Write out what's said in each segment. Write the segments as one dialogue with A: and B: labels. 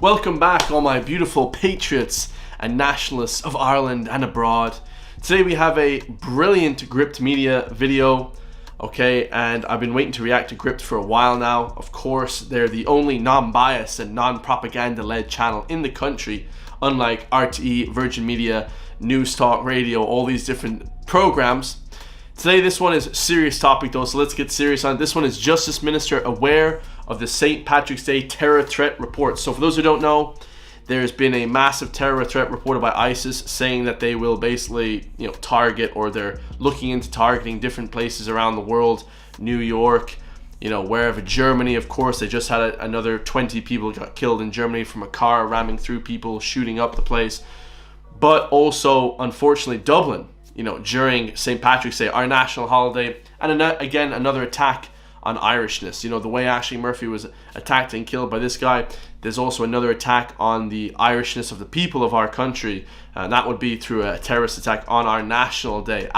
A: Welcome back, all my beautiful patriots and nationalists of Ireland and abroad. Today we have a brilliant Gript Media video, okay, and I've been waiting to react to Gript for a while now. Of course, they're the only non-biased and non-propaganda-led channel in the country, unlike RTE, Virgin Media, News Talk Radio, all these different programs. Today this one is a serious topic though, so let's get serious on it. This one is Justice Minister aware of the St. Patrick's Day terror threat report. So for those who don't know, there's been a massive terror threat reported by ISIS saying that they will basically, target, or they're looking into targeting different places around the world. New York, wherever. Germany, of course, they just had another 20 people got killed in Germany from a car ramming through people, shooting up the place. But also, unfortunately, Dublin, during St. Patrick's Day, our national holiday, and again, another attack on Irishness. The way Ashley Murphy was attacked and killed by this guy, there's also another attack on the Irishness of the people of our country, and that would be through a terrorist attack on our national day,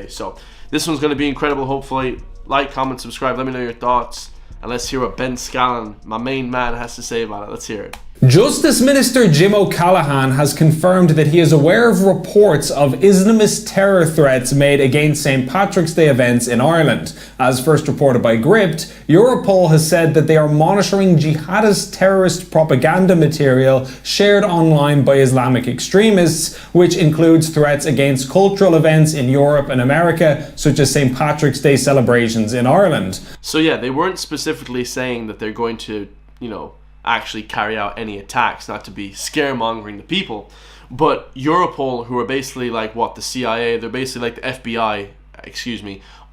A: So this one's going to be incredible. Hopefully, like, comment, subscribe, let me know your thoughts, and let's hear what Ben Scallon, my main man, has to say about it. Let's hear it.
B: Justice Minister Jim O'Callaghan has confirmed that he is aware of reports of Islamist terror threats made against St. Patrick's Day events in Ireland. As first reported by Gript, Europol has said that they are monitoring jihadist terrorist propaganda material shared online by Islamic extremists, which includes threats against cultural events in Europe and America, such as St. Patrick's Day celebrations in Ireland.
A: So yeah, they weren't specifically saying that they're going to, actually carry out any attacks, not to be scaremongering the people, but Europol, who are basically like the CIA, they're basically like the FBI,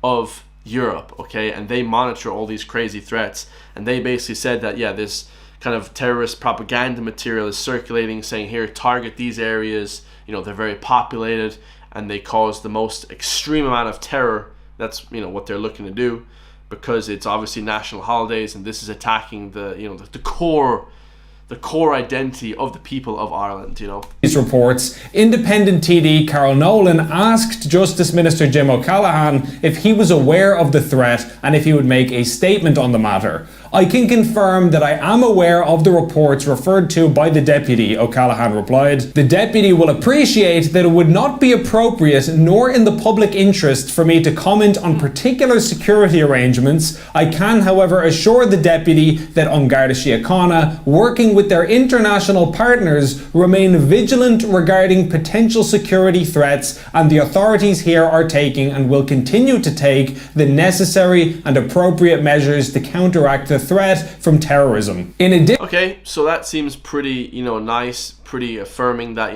A: of Europe, okay, and they monitor all these crazy threats, and they basically said that this kind of terrorist propaganda material is circulating, saying here, target these areas, they're very populated and they cause the most extreme amount of terror. That's what they're looking to do, because it's obviously national holidays, and this is attacking the core identity of the people of Ireland.
B: These reports, independent TD Carol Nolan asked Justice Minister Jim O'Callaghan if he was aware of the threat and if he would make a statement on the matter. I can confirm that I am aware of the reports referred to by the Deputy, O'Callaghan replied. The Deputy will appreciate that it would not be appropriate nor in the public interest for me to comment on particular security arrangements. I can, however, assure the Deputy that An Garda Síochána, working with their international partners, remain vigilant regarding potential security threats, and the authorities here are taking and will continue to take the necessary and appropriate measures to counteract the threat from terrorism.
A: Okay, so that seems pretty, nice, pretty affirming that,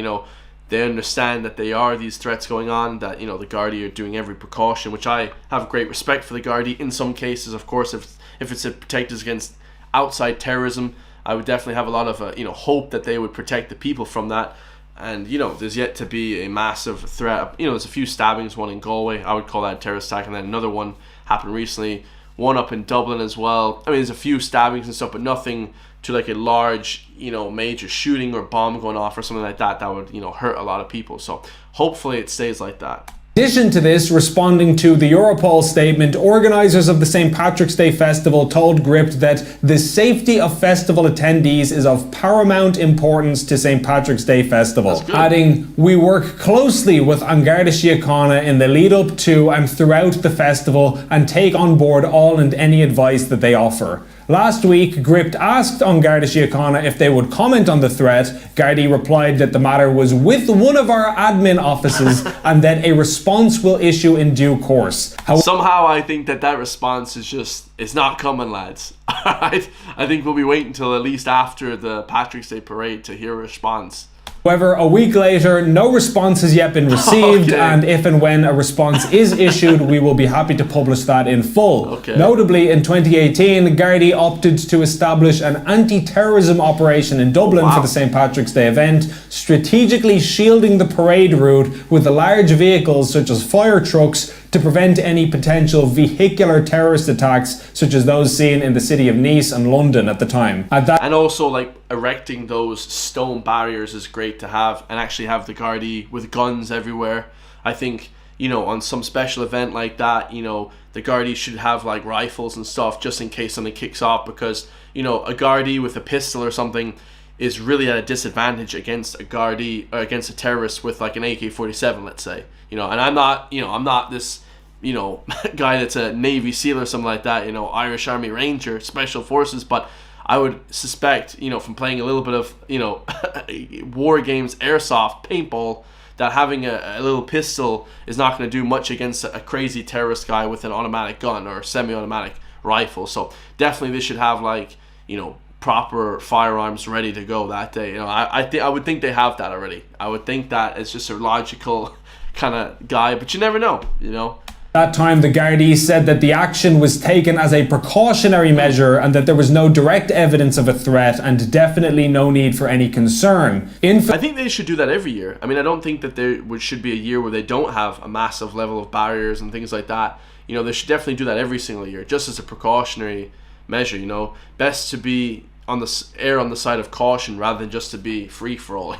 A: they understand that there are these threats going on, that, the Gardaí are doing every precaution, which I have great respect for the Gardaí. In some cases, of course, if it's to protect us against outside terrorism, I would definitely have a lot of, hope that they would protect the people from that. And, there's yet to be a massive threat. There's a few stabbings, one in Galway, I would call that a terrorist attack, and then another one happened recently, one up in Dublin as well. I mean, there's a few stabbings and stuff, but nothing to like a large, major shooting or bomb going off or something like that that would, hurt a lot of people. So hopefully it stays like that.
B: In addition to this, responding to the Europol statement, organisers of the St. Patrick's Day festival told Gript that the safety of festival attendees is of paramount importance to St. Patrick's Day festival, adding, "We work closely with An Garda Síochána in the lead up to and throughout the festival and take on board all and any advice that they offer." Last week, Gript asked An Garda Síochána if they would comment on the threat. Gardaí replied that the matter was with one of our admin offices and that a response will issue in due course.
A: Somehow I think that response is it's not coming, lads. Alright? I think we'll be waiting until at least after the Patrick's Day parade to hear a response.
B: However, a week later, no response has yet been received, and if and when a response is issued, we will be happy to publish that in full. Notably, in 2018, Gardaí opted to establish an anti-terrorism operation in Dublin for the St. Patrick's Day event, strategically shielding the parade route with large vehicles such as fire trucks to prevent any potential vehicular terrorist attacks such as those seen in the city of Nice and London at the time.
A: And also, like, erecting those stone barriers is great to have, and actually have the Gardaí with guns everywhere. I think, on some special event like that, the Gardaí should have like rifles and stuff just in case something kicks off, because a Gardaí with a pistol or something is really at a disadvantage against a Gardaí or against a terrorist with like an AK-47, let's say. And I'm not this guy that's a Navy SEAL or something like that, Irish Army Ranger, Special Forces, but I would suspect, from playing a little bit of, war games, airsoft, paintball, that having a little pistol is not going to do much against a crazy terrorist guy with an automatic gun or semi-automatic rifle. So definitely they should have like, proper firearms ready to go that day. I would think they have that already. I would think that it's just a logical kind of guy, but you never know,
B: That time, the Gardaí said that the action was taken as a precautionary measure and that there was no direct evidence of a threat and definitely no need for any concern.
A: I think they should do that every year. I don't think that there should be a year where they don't have a massive level of barriers and things like that. They should definitely do that every single year, just as a precautionary measure. Best to be on the side of caution rather than just to be free for all.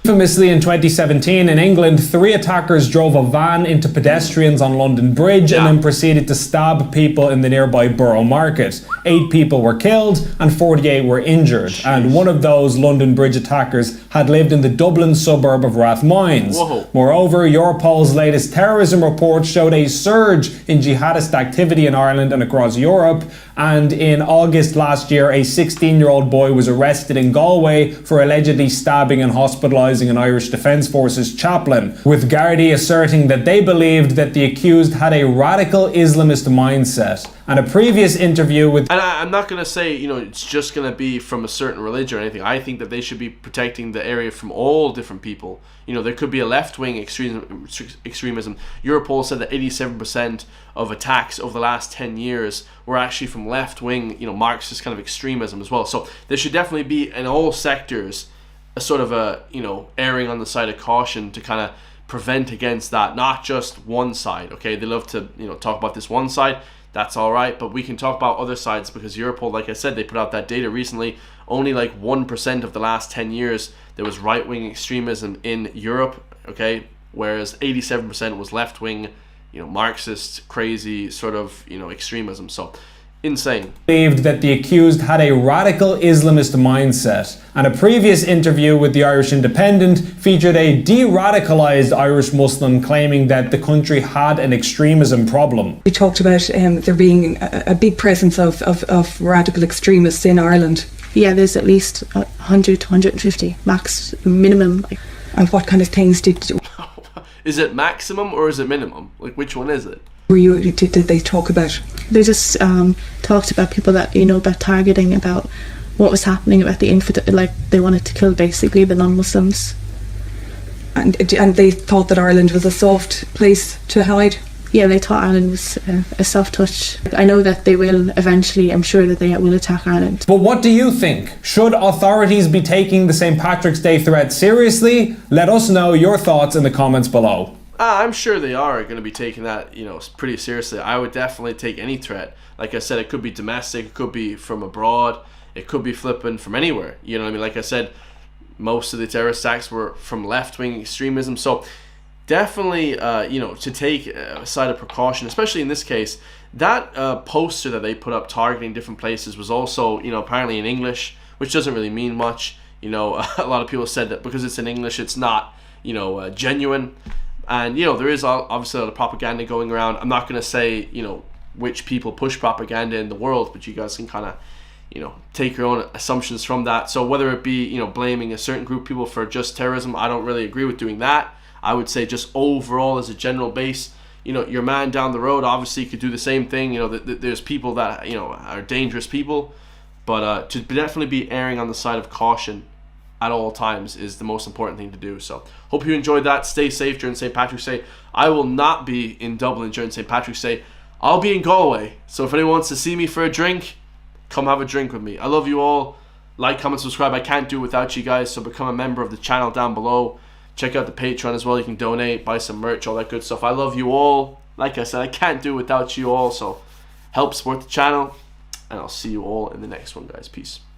B: Infamously, in 2017 in England, 3 attackers drove a van into pedestrians on London Bridge and then proceeded to stab people in the nearby Borough Market. 8 people were killed and 48 were injured. Jeez. And one of those London Bridge attackers had lived in the Dublin suburb of Rathmines.
A: Whoa.
B: Moreover, Europol's latest terrorism report showed a surge in jihadist activity in Ireland and across Europe. And in August last year, a 16-year-old boy was arrested in Galway for allegedly stabbing and hospitalising an Irish Defence Forces chaplain, with Gardaí asserting that they believed that the accused had a radical Islamist mindset. And a previous interview with...
A: And I'm not going to say, it's just going to be from a certain religion or anything. I think that they should be protecting the area from all different people. There could be a left-wing extremism. Europol said that 87% of attacks over the last 10 years were actually from left-wing, Marxist kind of extremism as well. So there should definitely be, in all sectors, a sort of a, erring on the side of caution to kind of prevent against that, not just one side, okay? They love to, talk about this one side. That's all right, but we can talk about other sides, because Europol, like I said, they put out that data recently. Only like 1% of the last 10 years there was right-wing extremism in Europe, okay? Whereas 87% was left-wing, Marxist, crazy sort of, extremism. So insane.
B: Believed that the accused had a radical Islamist mindset. And a previous interview with the Irish Independent featured a de-radicalised Irish Muslim claiming that the country had an extremism problem.
C: We talked about there being a big presence of radical extremists in Ireland.
D: Yeah, there's at least 100 to 150 max minimum.
C: And what kind of things did...
A: Is it maximum or is it minimum? Like, which one is it?
C: Did they talk about?
D: They just talked about people that about targeting, about what was happening, about the infidel, like they wanted to kill basically the non-Muslims.
C: And they thought that Ireland was a soft place to hide.
D: Yeah, they thought Ireland was a soft touch. I know that they will eventually. I'm sure that they will attack Ireland.
B: But what do you think? Should authorities be taking the St. Patrick's Day threat seriously? Let us know your thoughts in the comments below.
A: I'm sure they are going to be taking that, pretty seriously. I would definitely take any threat. Like I said, it could be domestic, it could be from abroad, it could be flipping from anywhere. You know what I mean? Like I said, most of the terrorist attacks were from left-wing extremism. So definitely, to take a side of precaution, especially in this case. That poster that they put up targeting different places was also, apparently in English, which doesn't really mean much. A lot of people said that because it's in English, it's not, genuine. And, there is obviously a lot of propaganda going around. I'm not going to say, which people push propaganda in the world, but you guys can kind of, take your own assumptions from that. So whether it be, blaming a certain group of people for just terrorism, I don't really agree with doing that. I would say just overall as a general base, your man down the road obviously could do the same thing. There's people that, are dangerous people. But to definitely be erring on the side of caution at all times is the most important thing to do. So hope you enjoyed that. Stay safe during St. Patrick's Day. I will not be in Dublin during St. Patrick's Day. I'll be in Galway. So if anyone wants to see me for a drink, come have a drink with me. I love you all. Like, comment, subscribe. I can't do it without you guys. So become a member of the channel down below. Check out the Patreon as well. You can donate, buy some merch, all that good stuff. I love you all. Like I said, I can't do it without you all. So help support the channel. And I'll see you all in the next one, guys. Peace.